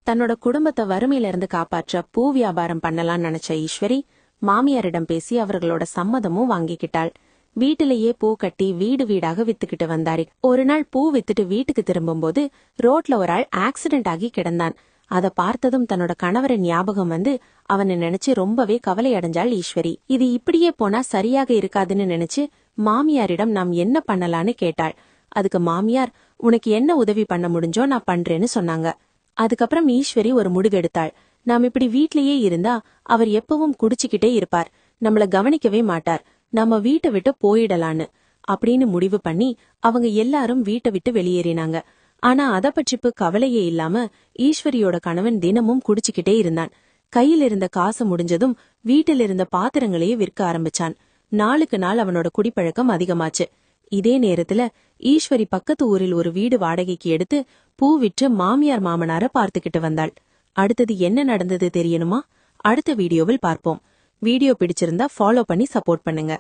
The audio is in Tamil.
தன்னோட குடும்பத்தை வறுமையில இருந்து காப்பாற்ற பூ வியாபாரம் பண்ணலாம்னு நினைச்ச ஈஸ்வரி மாமியாரிடம் பேசி அவர்களோட சம்மதமும் வாங்கிக்கிட்டாள். வீட்டிலேயே பூ கட்டி வீடு வீடாக வித்துக்கிட்டு வந்தாரு. ஒரு நாள் பூ வித்துட்டு வீட்டுக்கு திரும்பும்போது ரோட்ல ஒரு ஆள் ஆக்சிடென்ட் ஆகி கிடந்தான். அத பார்த்ததும் தன்னோட கணவரின் ஞாபகம் வந்து அவனை நினைச்சு ரொம்பவே கவலை அடைஞ்சாள் ஈஸ்வரி. இது இப்படியே போனா சரியாக இருக்காதுன்னு நினைச்சு மாமியாரிடம் நாம் என்ன பண்ணலான்னு கேட்டாள். அதுக்கு மாமியார், உனக்கு என்ன உதவி பண்ண முடிஞ்சோ நான் பண்றேன்னு சொன்னாங்க. அதுக்கப்புறம் ஈஸ்வரி ஒரு முடிவெடுத்தாள். நாம் இப்படி வீட்லயே இருந்தா அவர் எப்பவும் குடிச்சுக்கிட்டே இருப்பார், நம்மள கவனிக்கவே மாட்டார், நம்ம வீட்டை விட்டு போயிடலான்னு அப்படின்னு முடிவு பண்ணி அவங்க எல்லாரும் வீட்டை விட்டு வெளியேறினாங்க. ஆனா அத பற்றிப்பு கவலையே இல்லாம ஈஸ்வரியோட கணவன் தினமும் குடிச்சுக்கிட்டே இருந்தான். கையில் இருந்த காசு முடிஞ்சதும் வீட்டில் இருந்த பாத்திரங்களையே விற்க ஆரம்பிச்சான். நாளுக்கு நாள் அவனோட குடிப்பழக்கம் அதிகமாச்சு. இதே நேரத்துல ஈஸ்வரி பக்கத்து ஊரில் ஒரு வீடு வாடகைக்கு எடுத்து பூ விற்று மாமியார் மாமனார பார்த்துக்கிட்டு வந்தாள். அடுத்தது என்ன நடந்தது தெரியணுமா? அடுத்த வீடியோவில் பார்ப்போம். வீடியோ பிடிச்சிருந்தா ஃபாலோ பண்ணி சப்போர்ட் பண்ணுங்க.